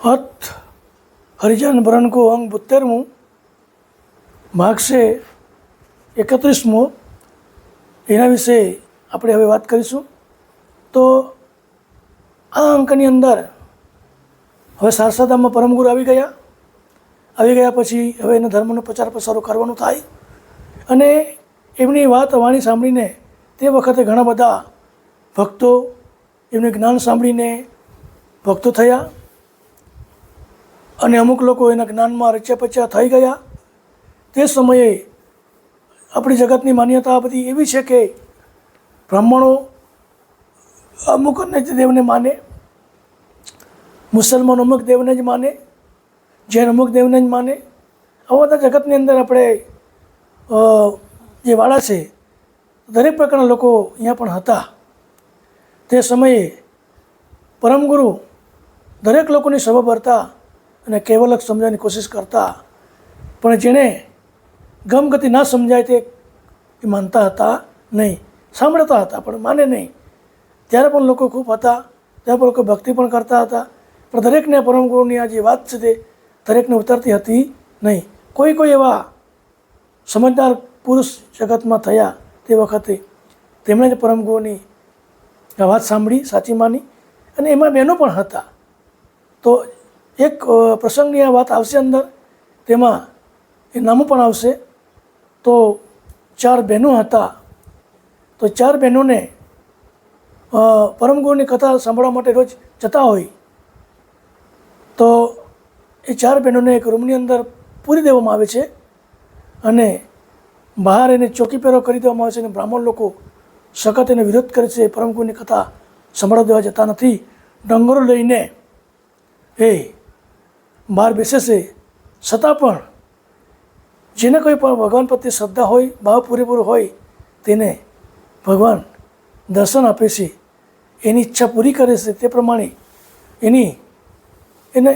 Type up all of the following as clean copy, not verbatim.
हत हरिजन भरण को अंग 72 भाग से 31 એના વિશે આપણે હવે વાત કરીશું. તો આ અંકની અંદર હવે સારસાધામમાં પરમગુરુ આવી ગયા પછી હવે એના ધર્મનો પ્રચાર પ્રસારો કરવાનો થાય અને એમની વાત વાણી સાંભળીને તે વખતે ઘણા બધા ભક્તો એમનું જ્ઞાન સાંભળીને ભક્તો થયા અને અમુક લોકો એના જ્ઞાનમાં રચ્યા પચ્યા થઈ ગયા. તે સમયે આપણી જગતની માન્યતા બધી એવી છે કે બ્રાહ્મણો અમુક દેવને માને, મુસલમાન અમુક દેવને જ માને, જૈન અમુક દેવને જ માને. આવા બધા જગતની અંદર આપણે જે વાળા છે દરેક પ્રકારના લોકો અહીંયા પણ હતા. તે સમયે પરમગુરુ દરેક લોકોની સભા ભરતા અને કેવલક સમજવાની કોશિશ કરતા, પણ જેણે ગમગતિ ના સમજાય તે માનતા હતા નહીં, સાંભળતા હતા પણ માને નહીં. ત્યારે પણ લોકો ખૂબ હતા, ત્યારે પણ લોકો ભક્તિ પણ કરતા હતા, પણ દરેકને પરમગુરુની આ જે વાત છે તે દરેકને ઉતરતી હતી નહીં. કોઈ એવા સમજદાર પુરુષ જગતમાં થયા તે વખતે તેમણે જ પરમગુરુની આ વાત સાંભળી, સાચી માની અને એમાં બહેનો પણ હતા. તો એક પ્રસંગની આ વાત આવશે અંદર, તેમાં એ નામો પણ આવશે. તો 4 બહેનો હતા. તો 4 બહેનોને પરમગુરુની કથા સાંભળવા માટે રોજ જતા હોય તો એ 4 બહેનોને એક રૂમની અંદર પૂરી દેવામાં આવે છે અને બહાર એને ચોકી પહેરો કરી દેવામાં આવે છે અને બ્રાહ્મણ લોકો સખત એને વિરોધ કરે છે. પરમગુરુની કથા સાંભળવા દેવા જતા નથી. ડંગરો લઈને એ બહાર બેસે છે. છતાં પણ જેને કોઈ પણ ભગવાન પ્રત્યે શ્રદ્ધા હોય, ભાવ પૂરેપૂરો હોય, તેને ભગવાન દર્શન આપે છે, એની ઈચ્છા પૂરી કરે છે. તે પ્રમાણે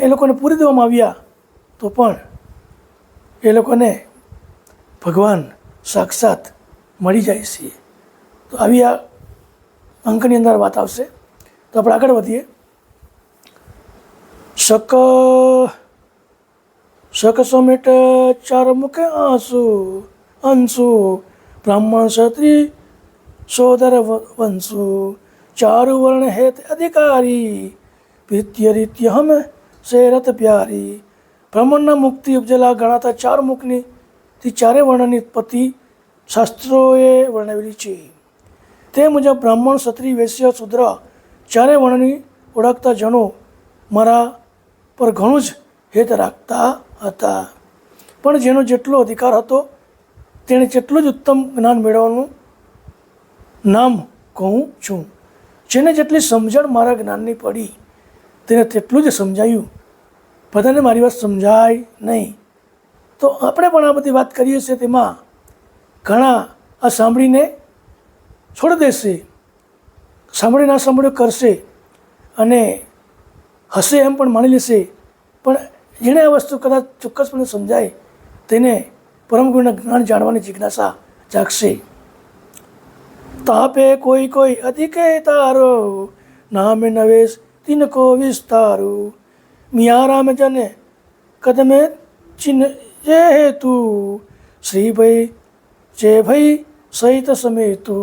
એ લોકોને પૂરી દેવામાં આવ્યા તો પણ એ લોકોને ભગવાન સાક્ષાત મળી જાય છે. તો આવી આ અંકની અંદર વાત આવશે. તો આપણે આગળ વધીએ. શક સમેટ 4 મુખે અંશુ બ્રાહ્મણ ક્ષત્રિય સોદર વંશુ 4 વર્ણ હેત અધિકારી પ્રીત્ય રીત્ય હમ શેરત પ્યારી. બ્રાહ્મણના મુખથી ઉપજેલા ગણાતા 4 મુખની તે 4 વર્ણની પતિ શાસ્ત્રોએ વર્ણવેલી છે. તે મુજબ બ્રાહ્મણ ક્ષત્રિય વૈશ્ય શૂદ્ર 4 વર્ણની ઓળખતા જણો મારા પર ઘણું જ હેત રાખતા હતા. પણ જેનો જેટલો અધિકાર હતો તેણે જેટલું જ ઉત્તમ જ્ઞાન મેળવવાનું નામ કહું છું. જેને જેટલી સમજણ મારા જ્ઞાનની પડી તેને તેટલું જ સમજાયું, બધાને મારી વાત સમજાય નહીં. તો આપણે પણ આ બધી વાત કરીએ છીએ, તેમાં ઘણા આ સાંભળીને છોડી દેશે, સાંભળી ના સાંભળ્યું કરશે અને હશે એમ પણ માની લેશે. પણ જેણે આ વસ્તુ કદાચ ચોક્કસપણે સમજાય તેને પરમગુરુના જ્ઞાન જાણવાની જિજ્ઞાસા જાગશે. તાપે કોઈ અધિકે તારો નામે નવેશ તિનકો વિસ્તારો મિયારામ જને કદમે ચિન્હ જે હેતુ શ્રી ભાઈ જે ભાઈ સહિત સમેતુ.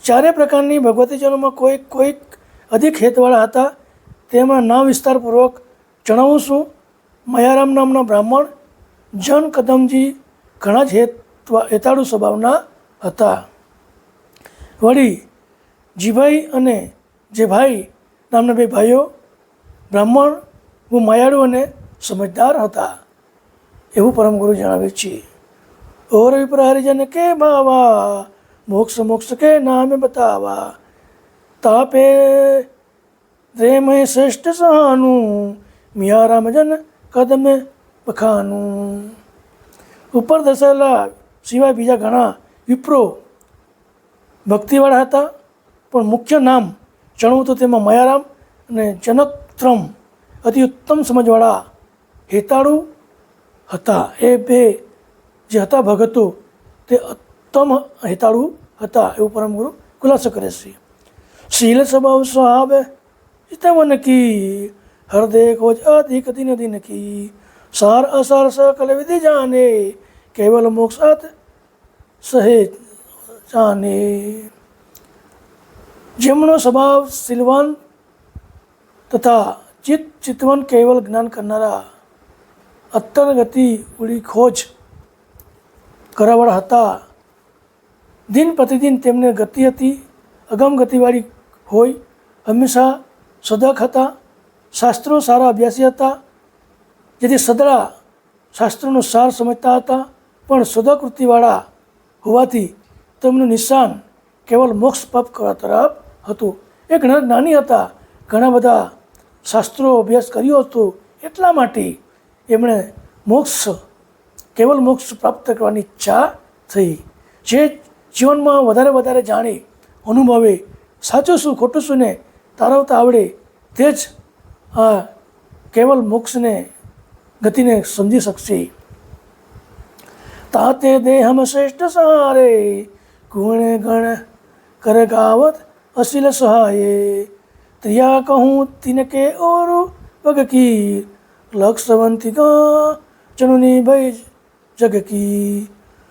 4 પ્રકારની ભગવતીજનોમાં કોઈક અધિક હેતવાળા હતા. તેમાં નામ વિસ્તારપૂર્વક જણાવું છું. મયારામ નામના બ્રાહ્મણ જન કદમજી ઘણા જ હેતાળુ સ્વભાવના હતા. વળી જીભાઈ અને જેભાઈ નામના 2 ભાઈઓ બ્રાહ્મણ હું માયાળુ અને સમજદાર હતા એવું પરમગુરુ જણાવે છે. ઓર વિપ્ર હરિજન કે બાવા મોક્ષ કે નામે બતાવા તાપે રેમય શ્રેષ્ઠ સહાનું મિયારામ જન કદમે બખાનું. ઉપર દર્શાવેલા સિવાય બીજા ઘણા વિપ્રો ભક્તિવાળા હતા, પણ મુખ્ય નામ જણાવું તો તેમાં મયારામ અને જનકત્રમ અતિ ઉત્તમ સમજવાળા હેતાળુ હતા. એ 2 જે હતા ભગતો તે ઉત્તમ હેતાળુ હતા એવું પરમગુરુ ખુલાસો કરે છે. શીલ સ્વભાવ સ્વભાવ તમન કી हृदय खोज अधिक दिन दिन की सार असार सकल विधि जाने केवल मोक्ष अत સહે જાને. જેમનો સ્વભાવ શીલવાન તથા ચિતવન કેવલ જ્ઞાન કરનારા અત્તર ગતિ ઉડી ખોજ કરાવાળા હતા. દિન પ્રતિદિન તેમને ગતિ હતી, અગમ ગતિવાળી હોય, હંમેશા સદક હતા, શાસ્ત્રો સારા અભ્યાસી હતા, જેથી સદરા શાસ્ત્રોનો સાર સમજતા હતા, પણ સદકૃતિવાળા હોવાથી તેમનું નિશાન કેવલ મોક્ષ પ્રાપ્ત કરવા તરફ હતું. એ ઘણા જ્ઞાની હતા, ઘણા બધા શાસ્ત્રો અભ્યાસ કર્યો હતો, એટલા માટે એમણે કેવલ મોક્ષ પ્રાપ્ત કરવાની ઈચ્છા થઈ. જે જીવનમાં વધારે જાણે, અનુભવે, સાચું શું ખોટું શું ને તારવતા આવડે, તે જ આ કેવલ મોક્ષને ગતિને સમજી શકશે. તાતે દેહમ શ્રેષ્ઠ સહારે ગુણ ગણ કર ગાવત અશીલ સહાયે ત્રિયા કહું તિનકે ઓર વગ કી લક્ષવંતી ગા જનુની ભય જગ કી.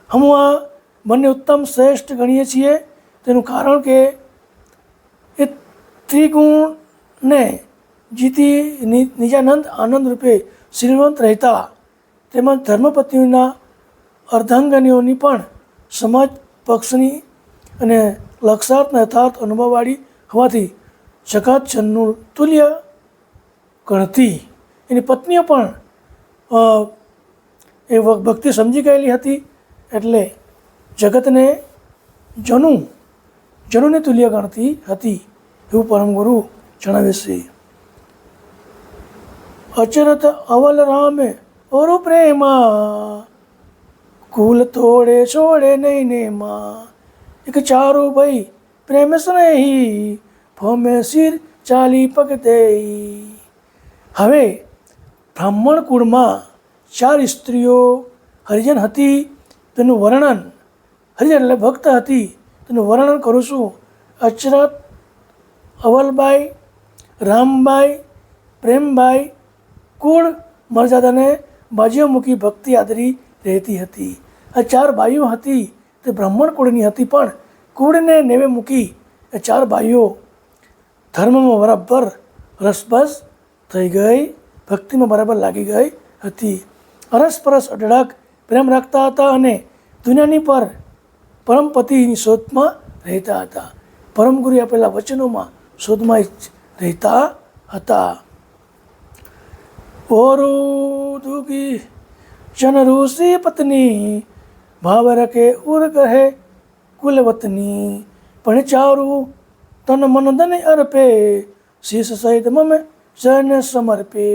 હમ આ બંને ઉત્તમ શ્રેષ્ઠ ગણીએ છીએ. તેનું કારણ કે એ ત્રિગુણને જીતી નિજાનંદ આનંદ રૂપે શ્રીવંત રહેતા, તેમજ ધર્મપત્નીઓના અર્ધાંગનીઓની પણ સમાજ પક્ષની અને લક્ષાર્થ યથાર્થ અનુભવવાળી હોવાથી જગતજનનું તુલ્ય ગણતી. એની પત્નીઓ પણ એ ભક્તિ સમજી ગયેલી હતી, એટલે જગતને જનુને તુલ્ય ગણતી હતી, એવું પરમગુરુ જણાવે છે. અચરત અવલ રામે ઓરુ પ્રેમા કુલ તોડે છોડે નહીં ને માં. એક ચારું ભાઈ પ્રેમ સ્નેહી ફમે શિર ચાલી પગ દેઈ. હવે બ્રાહ્મણ કુળમાં 4 સ્ત્રીઓ હરિજન હતી, તેનું વર્ણન, હરિજન એટલે ભક્ત હતી, તેનું વર્ણન કરું છું. અચરત, અવલબાઈ, રામબાઈ, પ્રેમબાઈ કુળ મર્યાદાને બાજુએ મૂકી ભક્તિ આદરી રહેતી હતી. આ 4 બાઈઓ હતી તે બ્રાહ્મણ કુળની હતી, પણ કુળને નેવે મૂકી એ 4 બાઈઓ ધર્મમાં બરાબર રસબસ થઈ ગઈ, ભક્તિમાં બરાબર લાગી ગઈ હતી. અરસપરસ અઢળક પ્રેમ રાખતા હતા અને દુનિયાની પર પરમપતિની શોધમાં રહેતા હતા. પરમગુરુએ આપેલા વચનોમાં શોધમાં જ રહેતા હતા. ઓરુ દુગી જન ઋષિ પત્ની ભાવ રખે ઉર કહે કુલવતની. પણ ચારું તન મન ધન અર્પે શીશ સહિત મમે જન સમર્પે.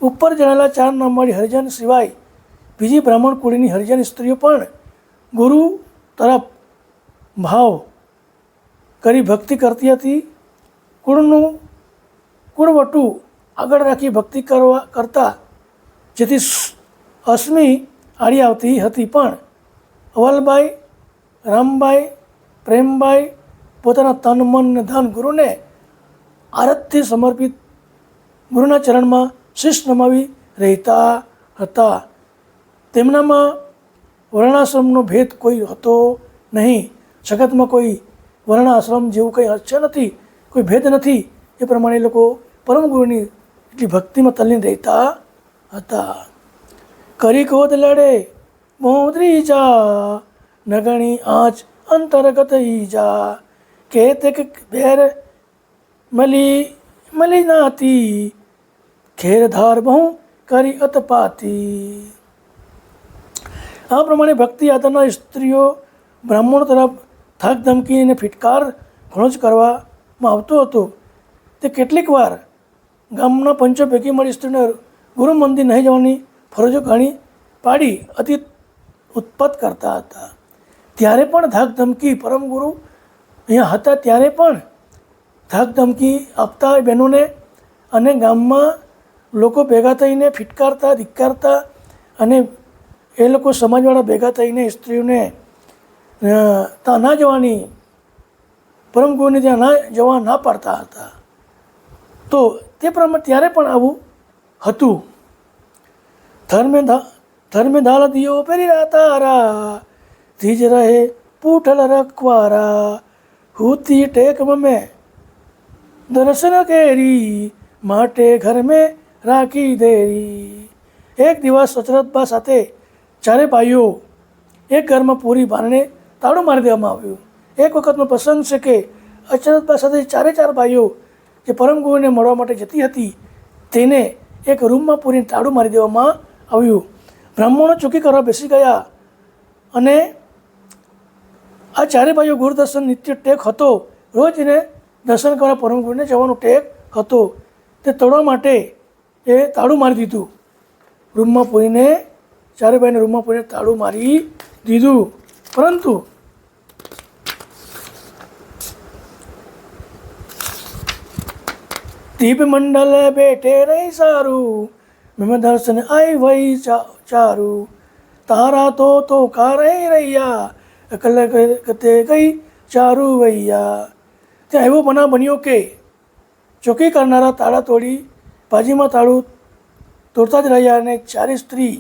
ઉપર જણાયેલા 4 નામ વાળી હરિજન સિવાય બીજી બ્રાહ્મણ કુળની હરિજન સ્ત્રીઓ પણ ગુરુ તરફ ભાવ કરી ભક્તિ કરતી હતી. કુળવટું આગળ રાખી ભક્તિ કરતા, જેથી અશ્મી આડી આવતી હતી. પણ અવલબાઈ, રામબાઈ, પ્રેમબાઈ પોતાના તન મન ને ધન ગુરુને આરતથી સમર્પિત ગુરુના ચરણમાં શીશ નમાવી રહેતા હતા. તેમનામાં વર્ણાશ્રમનો ભેદ કોઈ હતો નહીં. જગતમાં કોઈ વર્ણાશ્રમ જેવું કંઈ છે નથી, કોઈ ભેદ નથી. એ પ્રમાણે એ લોકો પરમગુરુની એટલી ભક્તિમાં તલ્લીન રહેતા હતા. કરી ક્રોધ લડે મોદરી જા નગણી આંચ અંતર્ગત ઈજા. કે તે બેર મલી નાતી ખેર ધાર બહુ કરી અતપાતી. આ પ્રમાણે ભક્તિ આદરના સ્ત્રીઓ બ્રાહ્મણો તરફ થાક ધમકી અને ફિટકાર ઘણો જ કરવામાં આવતો હતો. તે કેટલીક વાર ગામના પંચો ભેગી મળી સ્ત્રીને ગુરુ મંદિર નહીં જવાની ફરજો ઘણી પાડી અતિ ઉત્પાત કરતા હતા. ત્યારે પણ ધાક ધમકી પરમગુરુ અહીંયા હતા ત્યારે પણ ધાક ધમકી આપતા બહેનોને, અને ગામમાં લોકો ભેગા થઈને ફિટકારતા, ધિક્કારતા, અને એ લોકો સમાજવાળા ભેગા થઈને સ્ત્રીઓને ત્યાં ના જવાની, પરમગુરુને ત્યાં જવા ના પાડતા હતા. તો તે પ્રમાણે ત્યારે પણ આવું હતું. ધર્મે ધાલ દિયો પેરી તારા, ધીજ રહે પૂઠલ રખવારા, હુતી ટેક મમે દર્શન કેરી, માટે ઘર મેં રાખી દેરી. એક દિવસ અચરતબા સાથે ચારે ભાઈઓ એક ઘરમાં પૂરી બારણે તાળું મારી દેવામાં આવ્યું. એક વખતનો પ્રસંગ છે કે અચરતબા સાથે ચાર ભાઈઓ જે પરમગુરુને મળવા માટે જતી હતી તેને એક રૂમમાં પૂરીને તાળું મારી દેવામાં આવ્યું. બ્રાહ્મણો ચૂકી કરવા બેસી ગયા અને આ ચારે ભાઈઓ ગુરુદર્શન નિત્ય ટેક હતો. રોજ એને દર્શન કરવા પરમગુરુને જવાનો ટેક હતો. તે તોડવા માટે એ તાળું મારી દીધું. રૂમમાં પૂરીને ચારે ભાઈને રૂમમાં પૂરીને તાળું મારી દીધું. પરંતુ દીપ મંડલ બેઠે રહી સારું, મેં દર્શન આઈ વહી ચારું, તારા તો કા રહી રહ્યા, અકલ કતે ગઈ ચારું વૈયા. ત્યાં એવો બનાવ બન્યો કે ચોકી કરનારા તાળા તોડી બાજીમાં તાળું તોડતા જ રહ્યા અને ચારે સ્ત્રી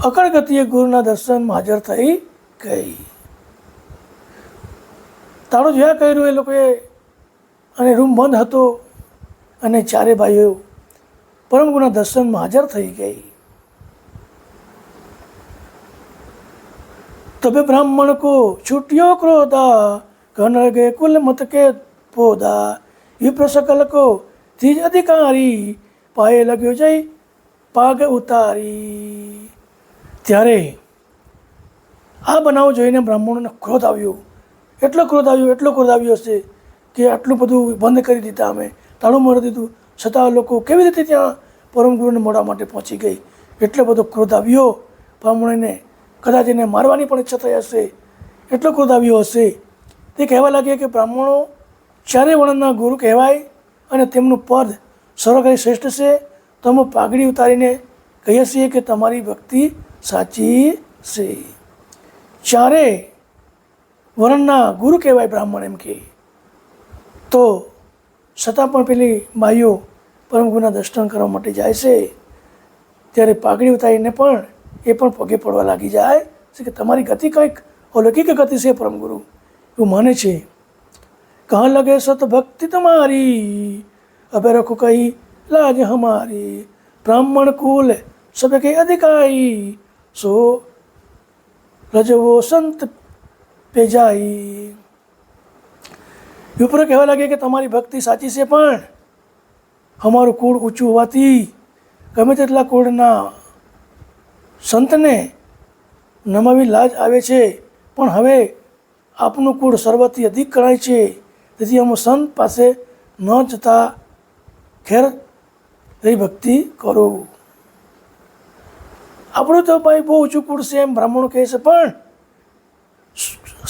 અકળ ગતિએ ગુરુના દર્શનમાં હાજર થઈ ગઈ. તાળું જોયા કર્યું એ લોકોએ અને રૂમ બંધ હતો અને ચારે ભાઈઓ પરમગુરુના દર્શનમાં હાજર થઈ ગઈ. तबे ब्राह्मण को छुट्टियों क्रोधा, घन लगे कुल मत के पौधा, विप्र सकल को थी अधिकारी, पाए लग्यो जय पाग उतारी. ત્યારે આ બનાવ જોઈને બ્રાહ્મણોને ક્રોધ આવ્યો. એટલો ક્રોધ આવ્યો હશે કે આટલું બધું બંધ કરી દીધા, અમે તાળું મારી દીધું, છતાં લોકો કેવી રીતે ત્યાં પરમગુરુને મળવા માટે પહોંચી ગઈ. એટલો બધો ક્રોધ આવ્યો બ્રાહ્મણોને, કદાચ એને મારવાની પણ ઈચ્છા થઈ હશે. એટલો ક્રોધ આવ્યો હશે. તે કહેવા લાગ્યા કે બ્રાહ્મણો ચારે વર્ણના ગુરુ કહેવાય અને તેમનું પદ સર્વકારી શ્રેષ્ઠ છે. તો અમે પાઘડી ઉતારીને કહીએ છીએ કે તમારી ભક્તિ સાચી છે. ચારે વર્ણના ગુરુ કહેવાય બ્રાહ્મણ એમ કે. તો છતાં પણ પેલી બાઈઓ પરમગુરુના દર્શન કરવા માટે જાય છે ત્યારે પાઘડી ઉતારીને પણ એ પણ પગે પડવા લાગી જાય છે કે તમારી ગતિ કંઈક અલૌકિક ગતિ છે પરમગુરુ એવું માને છે. કહા લગે સત ભક્તિ તમારી, અબે રખો કહી લાજ હમારી, બ્રાહ્મણ કુલ સબ કે અધિકારી, સો રજવો સંત પે જાય. વિપ્ર કહેવા લાગે કે તમારી ભક્તિ સાચી છે પણ અમારું કુળ ઊંચું હોવાથી ગમે તેટલા કુળના સંતને નમાવી લાજ આવે છે, પણ હવે આપનું કુળ સર્વથી અધિક ગણાય છે, તેથી અમે સંત પાસે ન જતા ખેર એ ભક્તિ કરો. આપણું તો ભાઈ બહુ ઊંચું કુળ છે એમ બ્રાહ્મણો કહે છે, પણ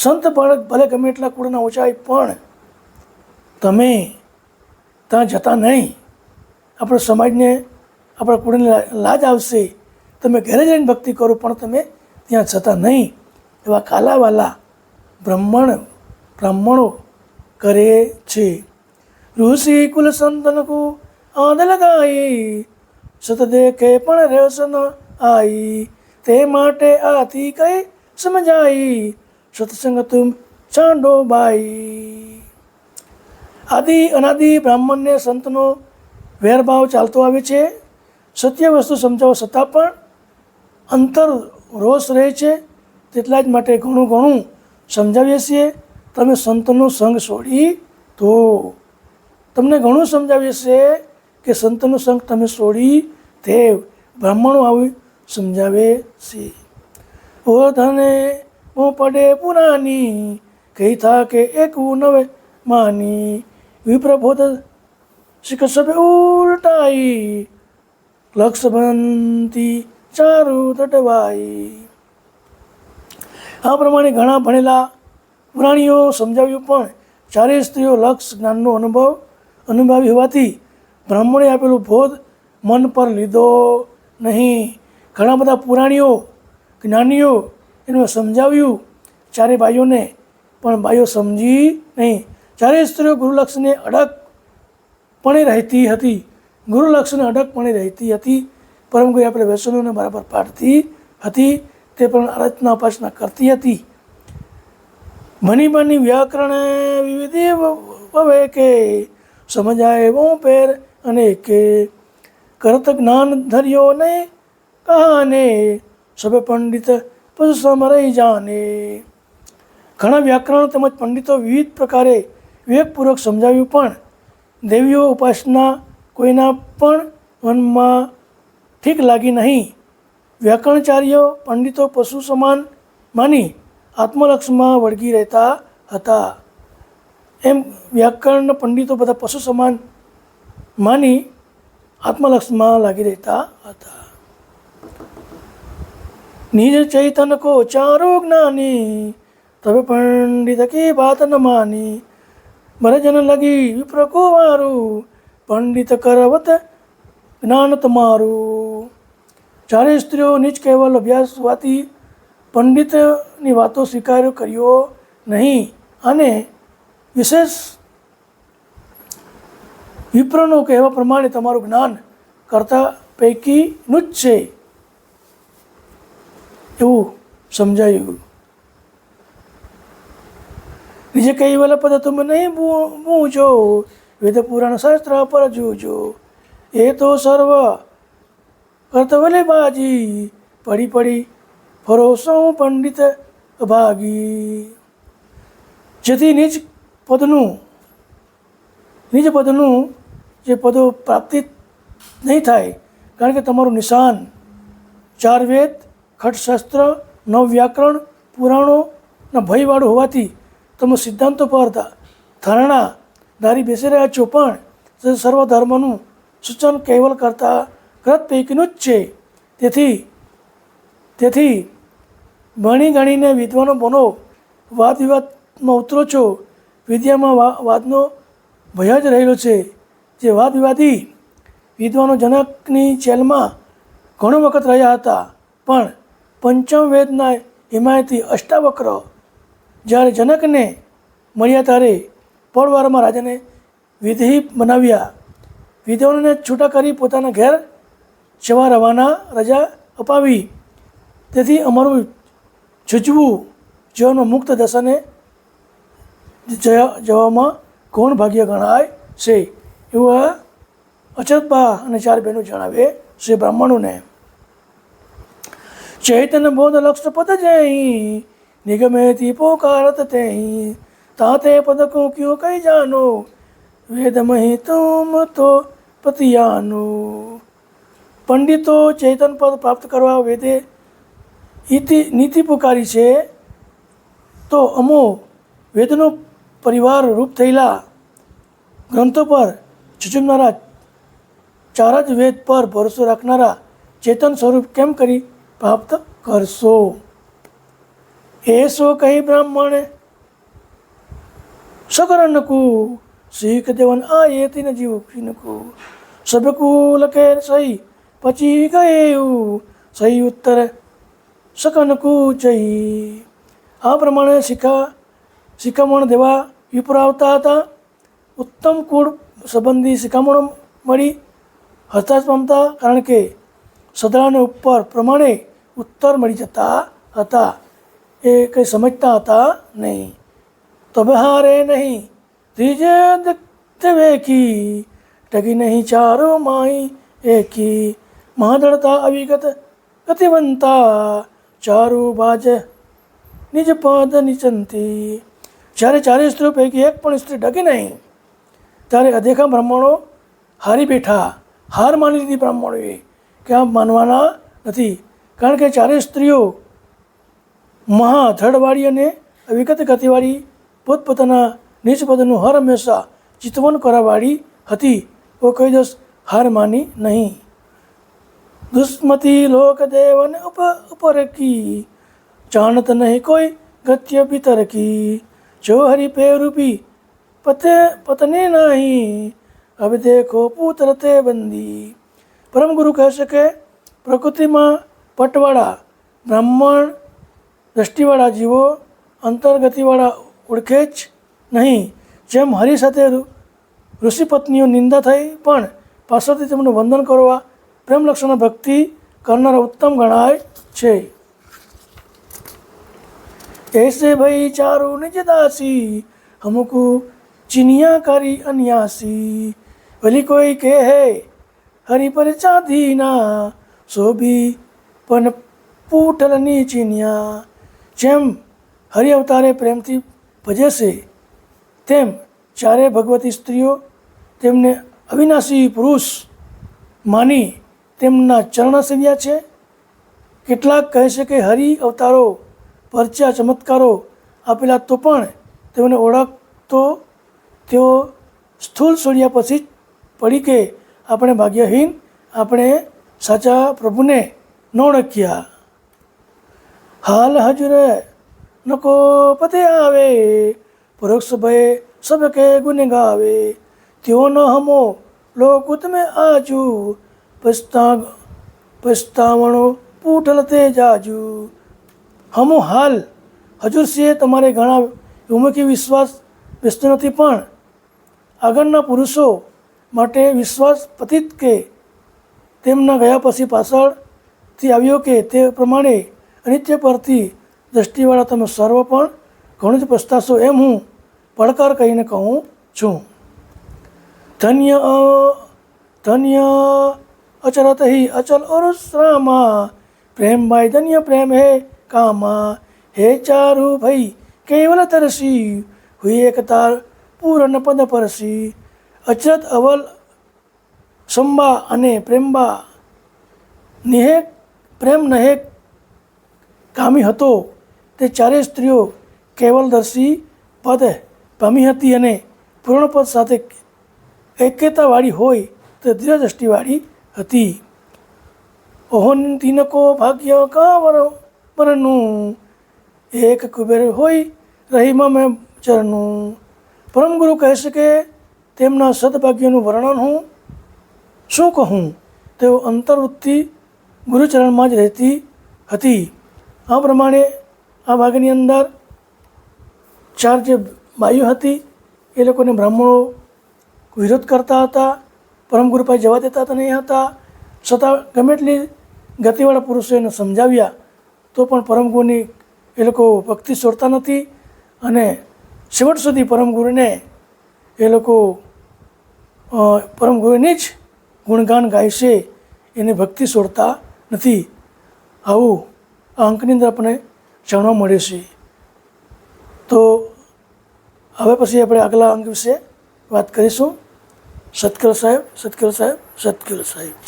સંત ભલે ગમે એટલા કુળના ઊંચાઈ પણ તમે ત્યાં જતા નહીં. આપણા સમાજને આપણા કુળને લાજ આવશે. તમે ઘરે જઈને ભક્તિ કરો પણ તમે ત્યાં જતા નહીં. એવા કાલાવાલા બ્રાહ્મણો કરે છે. ઋષિ કુલ સંતનકુ આદ લગાઈ, સત દેખે પણ રસ ન આઈ, તે માટે આથી કઈ સમજાઈ, સત્સંગ તુમ ચાંડો બાઈ. આદિ અનાદિ બ્રાહ્મણને સંતનો વેરભાવ ચાલતો આવે છે. સત્ય વસ્તુ સમજાવવા છતાં પણ અંતર રોષ રહે છે. તેટલા જ માટે ઘણું સમજાવીએ છીએ. તમે સંતનો સંગ છોડી દો. તમને ઘણું સમજાવીએ છીએ કે સંતનો સંગ તમે છોડી દેવ. બ્રાહ્મણો આવું સમજાવે છે. ઓ ધને હું પડે પુરાની, કહી થા કે એક નવે માની, વિપ્રબોધ શિખ સભે ઉલટાઈ, લક્ષ બનતી ચારું તટવાઈ. આ પ્રમાણે ઘણા ભણેલા પુરાણીઓ સમજાવ્યું પણ ચારેય સ્ત્રીઓ લક્ષ જ્ઞાનનો અનુભવી હોવાથી બ્રાહ્મણે આપેલું બોધ મન પર લીધો નહીં. ઘણા બધા પુરાણીઓ જ્ઞાનીઓ એનું સમજાવ્યું ચારે બાઈઓને, પણ બાઈઓ સમજી નહીં. ચારેય સ્ત્રીઓ ગુરુલક્ષને અડગ પણ રહેતી હતી, ગુરુલક્ષને અડગપણે રહેતી હતી. પરમ ગુરુ આપણે વ્યસનોને બરાબર પાડતી હતી, તે પણ આરાધના ઉપાસના કરતી હતી. બની બની વ્યાકરણ વિવિધિ ભવે કે સમજાય વો પેર અનેકે કરત જ્ઞાન ધર્યો ને કહાને સભે પંડિત પશુ સમરઈ જાને. ઘણા વ્યાકરણ તેમજ પંડિતો વિવિધ પ્રકારે વિવેકપૂર્વક સમજાવ્યું, પણ દેવીઓ ઉપાસના કોઈના પણ મનમાં ઠીક લાગી નહીં. વ્યાકરણચાર્યો પંડિતો પશુ સમાન માની આત્મલક્ષમાં વળગી રહેતા હતા. એમ વ્યાકરણ પંડિતો બધા પશુ સમાન માની આત્મલક્ષમાં લાગી રહેતા હતા. નિજ ચૈતન કો ચારો જ્ઞાની તબે પંડિત કી બાત ન માની. ભરજન લગી વિપ્ર કો વારું પંડિત કરવત જ્ઞાન તમારું. ચારે સ્ત્રીઓ નિજ કેવલ અભ્યાસ હોવાથી પંડિતની વાતો સ્વીકાર કર્યો નહીં, અને વિશેષ વિપ્રનો કહેવા પ્રમાણે તમારું જ્ઞાન કરતા પૈકીનું જ છે એવું સમજાયું. નિજ કૈવલ પદ તુમ નહીં બૂજો વેદ પુરાણ શાસ્ત્ર પર જૂજો. એ તો સર્વ કર્તવ્ય બાજી પડી પડી ફરોસો પંડિત ભાગી. જેથી નિજ પદનું જે પદો પ્રાપ્તિ નહીં થાય, કારણ કે તમારું નિશાન 4 વેદ, ખટશાસ્ત્ર, 9 વ્યાકરણ, પુરાણોના ભયવાળું હોવાથી તમે સિદ્ધાંતો પર ધારણા ધારી બેસી રહ્યા છો, પણ સર્વ ધર્મનું સૂચન કૈવલ કરતા ગ્રત પૈકીનું જ છે. તેથી ભણી ગણીને વિદ્વાનો બનો, વાદ વિવાદમાં ઉતરો છો. વિદ્યામાં વાદનો ભય જ રહેલો છે. જે વાદ વિવાદી વિદ્વાનો જનકની જેલમાં ઘણો વખત રહ્યા હતા, પણ પંચમ વેદના હિમાયતી અષ્ટાવક્ર જ્યારે જનકને મળ્યા ત્યારે પળવારમાં રાજાને વિધિ બનાવ્યા. વિદ્વાનોને છૂટા કરી પોતાના ઘેર જવા રવાના રજા અપાવી. તેથી અમારું જુજવું જીવનમાં મુક્ત દશાને જવામાં કોણ ભાગ્ય ગણાય છે એવું આ અચતબા અને 4 બહેનો જણાવે છે બ્રાહ્મણોને. ચૈતન્ય બોધ લક્ષ પદ જઈ નિગમેતી પોકારત તેહી તાતે પદ કો ક્યું કઈ જાનો વેદ મહી તુમ તો પતિયાનો. પંડિતો ચૈતન પદ પ્રાપ્ત કરવા વેદે નીતિ પુકારી છે, તો અમો વેદનો પરિવાર રૂપ થયેલા ગ્રંથો પર ઝઝુમનારા 4 જ વેદ પર ભરોસો રાખનારા ચેતન સ્વરૂપ કેમ કરી પ્રાપ્ત કરશો. એસો કહી બ્રાહ્મણ સકરણકુ શીખ દેવન આ એતી ન જીવકુ સબકુ લખે સહી પછી ગયું સહી ઉત્તર શકનકુ જઈ. આ પ્રમાણે શિખામણ દેવા વિપ્ર આવતા હતા. ઉત્તમ કુળ સંબંધી શિખામણો મળી હતાશ પામતા, કારણ કે સદરાને ઉપર પ્રમાણે ઉત્તર મળી જતા હતા. એ કંઈ સમજતા હતા નહીં. તબ હારે નહીં ત્રીજે દક્તવેકી ટકી નહીં ચારો માઈ એકી. મહાદળતા અવિગત ગતિવંતા ચારુ બાજ નિજ પદ નિચંતી. જ્યારે 4 સ્ત્રીઓ પૈકી એક પણ સ્ત્રી ડગી નહીં, ત્યારે અદેખા બ્રાહ્મણો હારી બેઠા. હાર માની લીધી બ્રાહ્મણોએ કે આ માનવાના નથી, કારણ કે 4 સ્ત્રીઓ મહાધડવાળી અને અવિગત ગતિવાળી પોતપોતાના નીચ પદનું હર હંમેશા ચિતવન કરવાવાળી હતી. वो કોઈ દિવસ હાર માની નહીં. દુષ્મતી લોક દેવન ઉપર કી જાણત નહીં કોઈ ગત્ય ભીતર કી. જો હરિ પે રૂપી પતને નહીં હવે દેખો પુત્ર તે બંદી. પરમ ગુરુ કહેશે કે પ્રકૃતિમાં પટવાળા બ્રાહ્મણ દ્રષ્ટિવાળા જીવો અંતર્ગતિવાળા ઓળખે જ નહીં. જેમ હરિ સાથે ઋષિ પત્નીઓ નિંદા થઈ પણ પાછળથી તેમનું વંદન કરવા પ્રેમ લક્ષણ ભક્તિ કરનારા ઉત્તમ ગણાય છે. ऐसे भई चारु निज दासी हमको चिनिया करी अन्यासी भली कोई कहे हरि पर चांदीना शोभी पन पूटलनी चिनिया. જેમ હરિ અવતારે પ્રેમથી ભજે છે તેમ ચારે ભગવતી સ્ત્રીઓ તેમને અવિનાશી પુરુષ માની તેમના ચરણ સેવ્યા છે. કેટલાક કહે છે કે હરિ અવતારો પરચા ચમત્કારો આપેલા તો પણ તેઓને ઓળખતો તેઓ સ્થૂળ છોડ્યા પછી જ પડી કે આપણે ભાગ્યહીન, આપણે સાચા પ્રભુને ન ઓળખ્યા. હાલ હજુરે नको पते आवे परोक्ष भय सबके गुण गावे त्यो न हमो लोकुत में आजू पछतावणो पूटलते जाजू. હમો હાલ હજુર સિંહે તમારે ઘણા ઉમકી વિશ્વાસ બેસતો નથી પણ આગળના પુરુષો માટે વિશ્વાસ પતિત કે તેમના ગયા પછી પાછળથી આવ્યો કે તે પ્રમાણે અનિત્ય પરથી દ્રષ્ટિવાળા તમે સર્વ પણ ઘણું જ પછતાશો એમ હું પડકાર કહીને કહું છું. ધન્ય ધન્ય અચરત હિ અચલ ઓર શ્રામા પ્રેમ ભાઈ ધન્ય પ્રેમ હે કામા હે ચારુ ભાઈ કેવલ તરસી હુઈ એકતાર પૂર્ણ પદ પરસી. અચરત અવલ સંબા અને પ્રેમબા નિહે પ્રેમ નહે કામી હતો તે ચારેય સ્ત્રીઓ કેવલદર્શી પદ પામી હતી અને પૂર્ણપદ સાથે એક્યતાવાળી હોય તે દ્રષ્ટિવાળી હતી. ઓહોન તિનકો ભાગ્ય કા વરનું એક કુબેર હોય રહીમાં મેં ચરનું. પરમગુરુ કહે છે કે તેમના સદભાગ્યનું વર્ણન હું શું કહું. તેઓ અંતર્વૃત્તિ ગુરુચરણમાં જ રહેતી હતી. આ પ્રમાણે આ ભાગની અંદર ચાર જે બાઈઓ હતી એ લોકોને બ્રાહ્મણો વિરોધ કરતા હતા, પરમગુરુ પાસે જવા દેતા નહીં હતા. છતાં ગમે એટલી ગતિવાળા પુરુષો એને સમજાવ્યા તો પણ પરમગુરુની એ લોકો ભક્તિ છોડતા નથી અને છેવટ સુધી પરમગુરુને એ લોકો પરમગુરુની જ ગુણગાન ગાય છે, એની ભક્તિ છોડતા નથી. આવું આ અંકની અંદર આપણને જાણવા મળે છે. તો હવે પછી આપણે આગલા અંક વિશે વાત કરીશું. સતકલ સાહેબ, સતકલ સાહેબ, સતકલ સાહેબ.